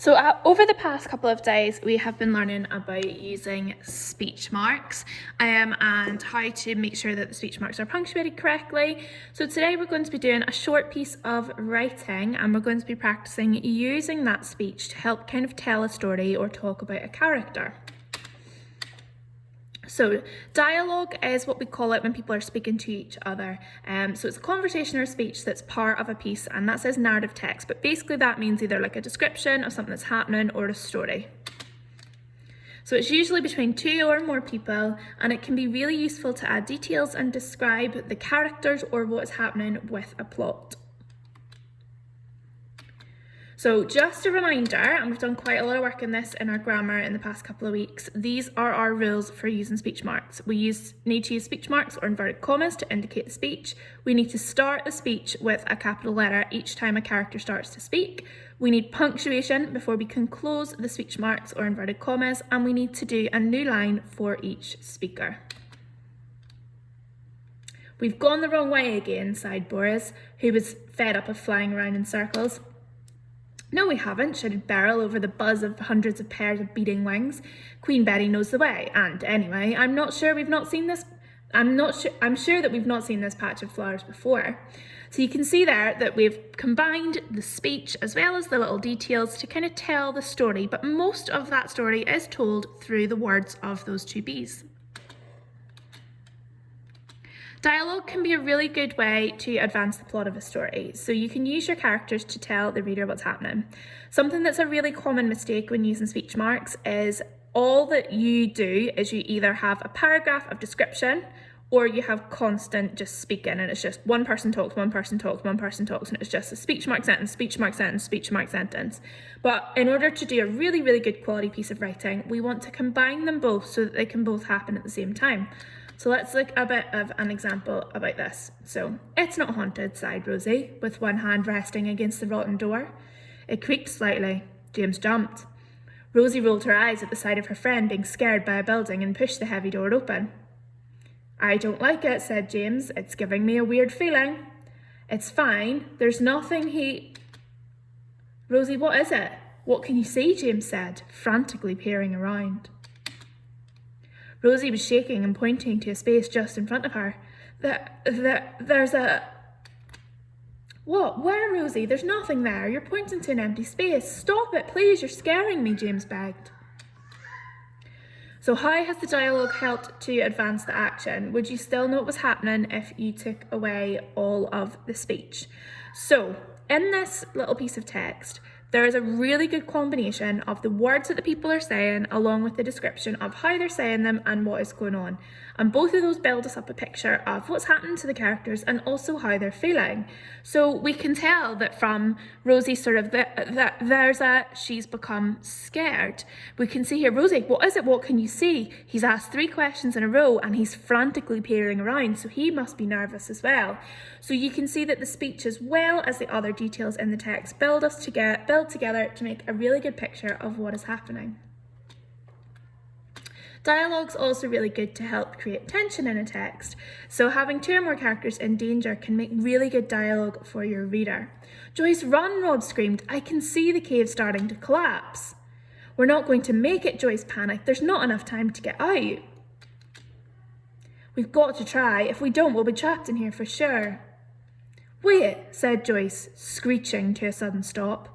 So over the past couple of days, we have been learning about using speech marks and how to make sure that the speech marks are punctuated correctly. So today we're going to be doing a short piece of writing, and we're going to be practicing using that speech to help kind of tell a story or talk about a character. So dialogue is what we call it when people are speaking to each other. So it's a conversation or speech that's part of a piece, and that says narrative text, but basically that means either like a description of something that's happening or a story. So it's usually between two or more people, and it can be really useful to add details and describe the characters or what's happening with a plot. So just a reminder, and we've done quite a lot of work in this in our grammar in the past couple of weeks, these are our rules for using speech marks. We need to use speech marks or inverted commas to indicate the speech. We need to start the speech with a capital letter each time a character starts to speak. We need punctuation before we can close the speech marks or inverted commas, and we need to do a new line for each speaker. We've gone the wrong way again, sighed Boris, who was fed up of flying around in circles. No, we haven't, shouted Beryl over the buzz of hundreds of pairs of beating wings. Queen Betty knows the way, and anyway, I'm sure that we've not seen this patch of flowers before. So you can see there that we've combined the speech as well as the little details to kind of tell the story, but most of that story is told through the words of those two bees. Dialogue can be a really good way to advance the plot of a story, so you can use your characters to tell the reader what's happening. Something that's a really common mistake when using speech marks is all that you do is you either have a paragraph of description or you have constant just speaking, and it's just one person talks, one person talks, one person talks, and it's just a speech mark sentence, speech mark sentence, speech mark sentence. But in order to do a really, really good quality piece of writing, we want to combine them both so that they can both happen at the same time. So let's look a bit of an example about this. So, it's not haunted, sighed Rosie, with one hand resting against the rotten door. It creaked slightly. James jumped. Rosie rolled her eyes at the sight of her friend being scared by a building and pushed the heavy door open. I don't like it, said James. It's giving me a weird feeling. It's fine. There's nothing Rosie, what is it? What can you see? James said, frantically peering around. Rosie was shaking and pointing to a space just in front of her. There's a... What? Where, Rosie? There's nothing there. You're pointing to an empty space. Stop it, please. You're scaring me, James begged. So how has the dialogue helped to advance the action? Would you still know what was happening if you took away all of the speech? So, in this little piece of text, there is a really good combination of the words that the people are saying along with the description of how they're saying them and what is going on. And both of those build us up a picture of what's happening to the characters and also how they're feeling. So we can tell that from Rosie she's become scared. We can see here, Rosie, what is it? What can you see? He's asked 3 questions in a row and he's frantically peering around, so he must be nervous as well. So you can see that the speech as well as the other details in the text build together to make a really good picture of what is happening. Dialogue's also really good to help create tension in a text, so having 2 or more characters in danger can make really good dialogue for your reader. Joyce, run, Rob screamed. I can see the cave starting to collapse. We're not going to make it, Joyce panicked. There's not enough time to get out. We've got to try. If we don't, we'll be trapped in here for sure. Wait, said Joyce, screeching to a sudden stop.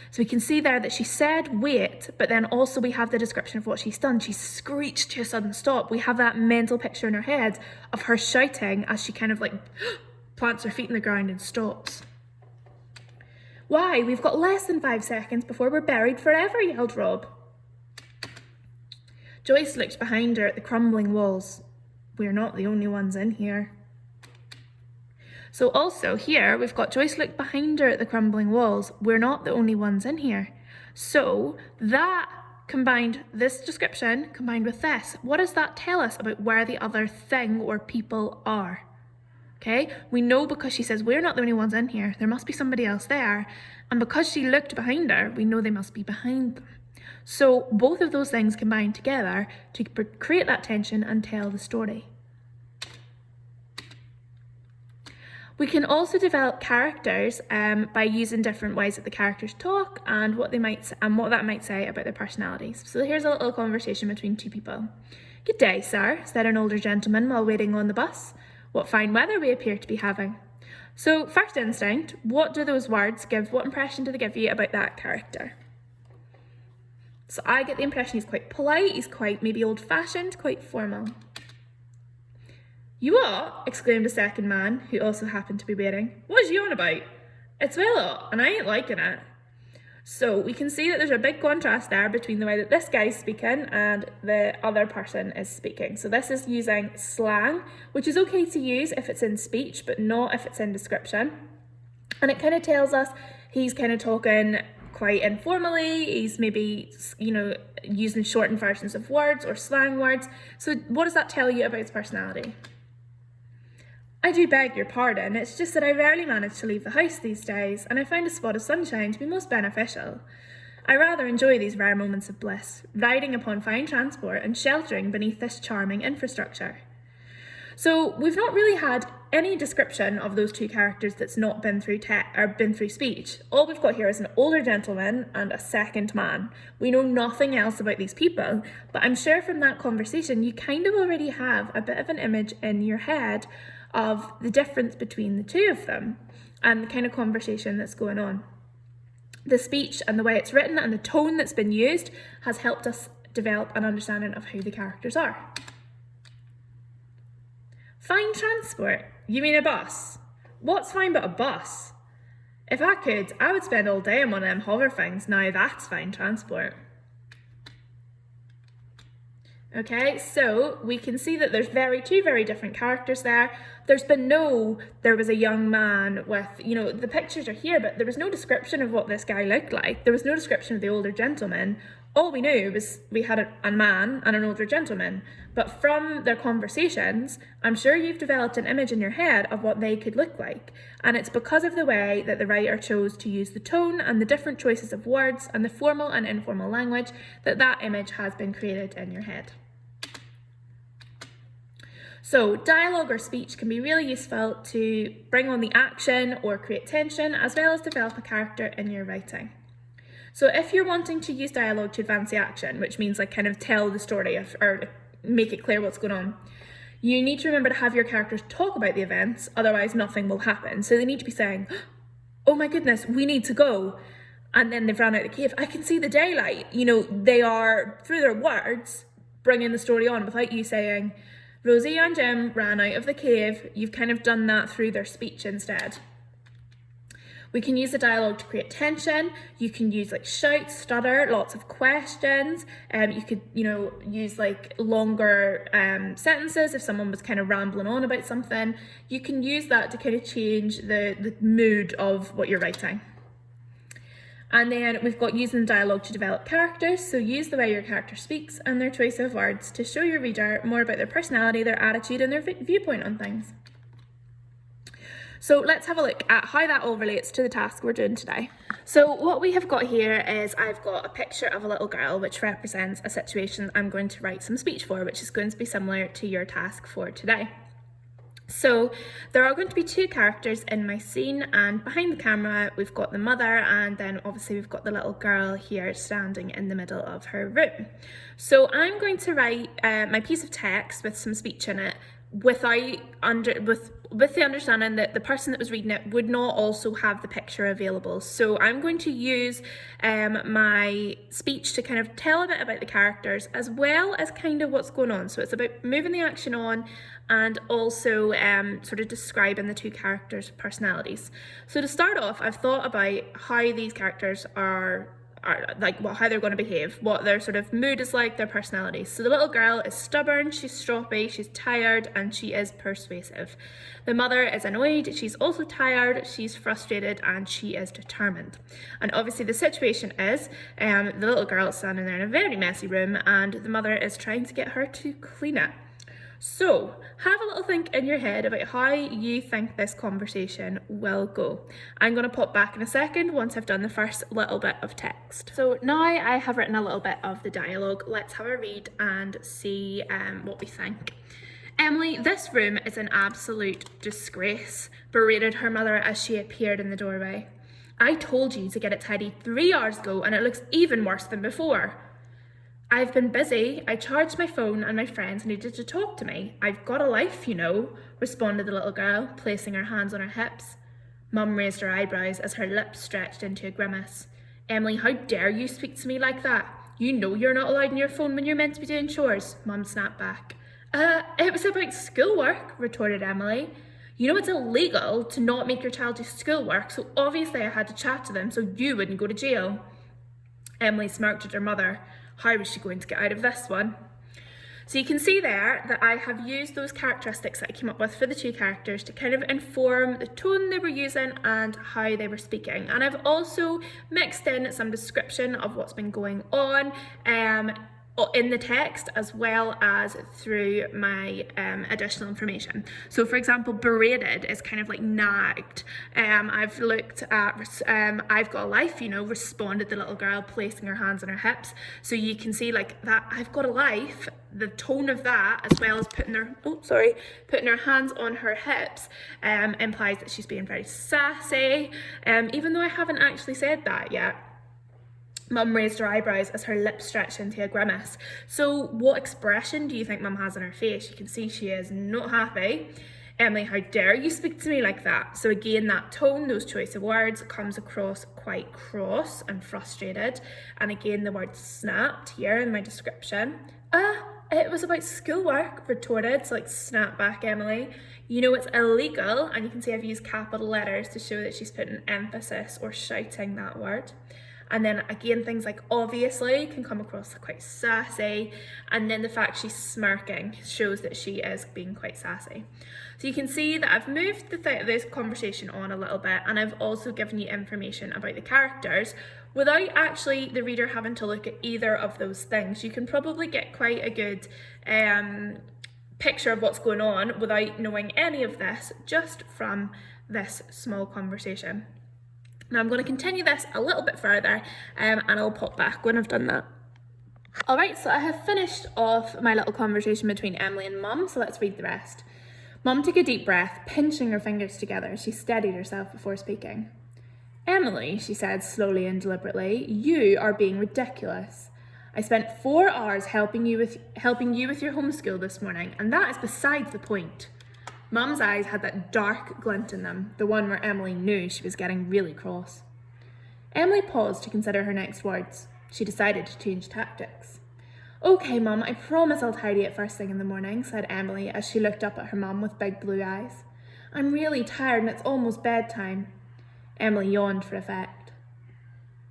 So we can see there that she said wait, but then also we have the description of what she's done. She screeched to a sudden stop. We have that mental picture in her head of her shouting as she kind of like plants her feet in the ground and stops. Why? We've got less than 5 seconds before we're buried forever, yelled Rob. Joyce looked behind her at the crumbling walls. We're not the only ones in here. So also here, we've got Joyce looked behind her at the crumbling walls. We're not the only ones in here. So that this description combined with this, what does that tell us about where the other thing or people are? Okay, we know because she says, we're not the only ones in here. There must be somebody else there. And because she looked behind her, we know they must be behind them. So both of those things combine together to create that tension and tell the story. We can also develop characters by using different ways that the characters talk and what that might say about their personalities. So here's a little conversation between two people. "Good day, sir," said an older gentleman while waiting on the bus. "What fine weather we appear to be having." So first instinct, what do those words give? What impression do they give you about that character? So I get the impression he's quite polite, he's quite maybe old-fashioned, quite formal. "You what?" exclaimed a second man, who also happened to be waiting. "What's you on about? It's well hot, and I ain't liking it." So we can see that there's a big contrast there between the way that this guy's speaking and the other person is speaking. So this is using slang, which is okay to use if it's in speech, but not if it's in description. And it kind of tells us he's kind of talking quite informally, he's maybe, using shortened versions of words or slang words. So what does that tell you about his personality? "I do beg your pardon, it's just that I rarely manage to leave the house these days, and I find a spot of sunshine to be most beneficial. I rather enjoy these rare moments of bliss, riding upon fine transport and sheltering beneath this charming infrastructure." So we've not really had any description of those two characters that's not been through speech. All we've got here is an older gentleman and a second man. We know nothing else about these people, but I'm sure from that conversation you kind of already have a bit of an image in your head of the difference between the two of them and the kind of conversation that's going on. The speech and the way it's written and the tone that's been used has helped us develop an understanding of who the characters are. "Fine transport? You mean a bus? What's fine but a bus? If I could, I would spend all day on one of them hover things. Now that's fine transport." Okay, so we can see that there's two very different characters there. There was a young man with, the pictures are here, but there was no description of what this guy looked like. There was no description of the older gentleman. All we knew was we had a man and an older gentleman. But from their conversations, I'm sure you've developed an image in your head of what they could look like. And it's because of the way that the writer chose to use the tone and the different choices of words and the formal and informal language that image has been created in your head. So dialogue or speech can be really useful to bring on the action or create tension, as well as develop a character in your writing. So if you're wanting to use dialogue to advance the action, which means kind of tell the story or make it clear what's going on, you need to remember to have your characters talk about the events, otherwise nothing will happen. So they need to be saying, "Oh my goodness, we need to go." And then they've run out of the cave. "I can see the daylight." They are, through their words, bringing the story on without you saying, "Rosie and Jim ran out of the cave." You've kind of done that through their speech instead. We can use the dialogue to create tension. You can use shout, stutter, lots of questions. You could, use longer sentences if someone was kind of rambling on about something. You can use that to kind of change the mood of what you're writing. And then we've got using dialogue to develop characters. So use the way your character speaks and their choice of words to show your reader more about their personality, their attitude, and their viewpoint on things. So let's have a look at how that all relates to the task we're doing today. So what we have got here is I've got a picture of a little girl which represents a situation I'm going to write some speech for, which is going to be similar to your task for today. So there are going to be two characters in my scene, and behind the camera we've got the mother, and then obviously we've got the little girl here standing in the middle of her room. So I'm going to write my piece of text with some speech in it with the understanding that the person that was reading it would not also have the picture available. So I'm going to use my speech to kind of tell a bit about the characters as well as kind of what's going on. So it's about moving the action on and also sort of describing the two characters' personalities. So to start off, I've thought about how these characters are how they're going to behave, what their sort of mood is like, their personality. So the little girl is stubborn, she's stroppy, she's tired, and she is persuasive. The mother is annoyed, she's also tired, she's frustrated, and she is determined. And obviously the situation is the little girl is standing there in a very messy room, and the mother is trying to get her to clean it. So have a little think in your head about how you think this conversation will go. I'm going to pop back in a second once I've done the first little bit of text. So now I have written a little bit of the dialogue. Let's have a read and see what we think. Emily, this room is an absolute disgrace, berated her mother as she appeared in the doorway. I told you to get it tidy 3 hours ago and it looks even worse than before. I've been busy. I charged my phone and my friends needed to talk to me. I've got a life, you know, responded the little girl, placing her hands on her hips. Mum raised her eyebrows as her lips stretched into a grimace. Emily, how dare you speak to me like that? You know you're not allowed on your phone when you're meant to be doing chores, Mum snapped back. It was about schoolwork, retorted Emily. You know it's illegal to not make your child do schoolwork, so obviously I had to chat to them so you wouldn't go to jail. Emily smirked at her mother. How was she going to get out of this one? So you can see there that I have used those characteristics that I came up with for the two characters to kind of inform the tone they were using and how they were speaking. And I've also mixed in some description of what's been going on in the text as well as through my additional information. So for example, berated is kind of like nagged. I've looked at I've got a life, you know, responded the little girl, placing her hands on her hips. So you can see like that I've got a life, the tone of that, as well as putting her hands on her hips implies that she's being very sassy, even though I haven't actually said that yet. Mum raised her eyebrows as her lips stretched into a grimace. So what expression do you think Mum has on her face? You can see she is not happy. Emily, how dare you speak to me like that? So again, that tone, those choice of words comes across quite cross and frustrated. And again, the word snapped here in my description. It was about schoolwork, retorted, so like snap back Emily. You know it's illegal, and you can see I've used capital letters to show that she's putting emphasis or shouting that word. And then again, things like obviously can come across quite sassy. And then the fact she's smirking shows that she is being quite sassy. So you can see that I've moved this conversation on a little bit, and I've also given you information about the characters without actually the reader having to look at either of those things. You can probably get quite a good picture of what's going on without knowing any of this just from this small conversation. Now I'm going to continue this a little bit further and I'll pop back when I've done that. Alright, so I have finished off my little conversation between Emily and Mum, so let's read the rest. Mum took a deep breath, pinching her fingers together as she steadied herself before speaking. Emily, she said slowly and deliberately, you are being ridiculous. I spent 4 hours helping you with your homeschool this morning, and that is besides the point. Mum's eyes had that dark glint in them, the one where Emily knew she was getting really cross. Emily paused to consider her next words. She decided to change tactics. Okay, Mum, I promise I'll tidy it first thing in the morning, said Emily as she looked up at her mum with big blue eyes. I'm really tired and it's almost bedtime. Emily yawned for effect.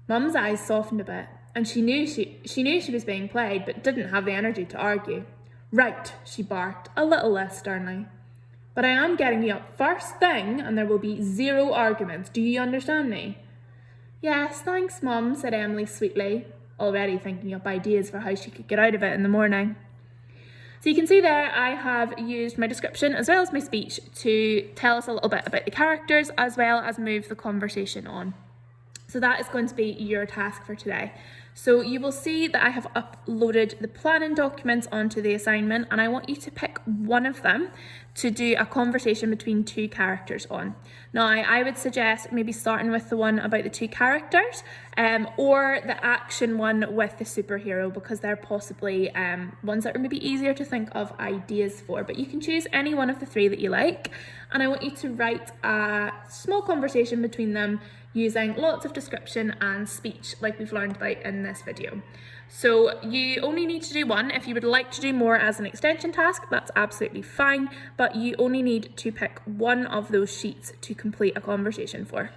Mum's eyes softened a bit, and she knew she was being played but didn't have the energy to argue. Right, she barked, a little less sternly. But I am getting you up first thing and there will be 0 arguments. Do you understand me? Yes, thanks, Mum, said Emily sweetly, already thinking up ideas for how she could get out of it in the morning. So you can see there I have used my description as well as my speech to tell us a little bit about the characters as well as move the conversation on. So that is going to be your task for today. So you will see that I have uploaded the planning documents onto the assignment, and I want you to pick one of them to do a conversation between 2 characters on. Now, I would suggest maybe starting with the one about the 2 characters or the action one with the superhero, because they're possibly ones that are maybe easier to think of ideas for. But you can choose any one of the 3 that you like, and I want you to write a small conversation between them using lots of description and speech like we've learned about in this video. So you only need to do one. If you would like to do more as an extension task, that's absolutely fine, but you only need to pick one of those sheets to complete a conversation for.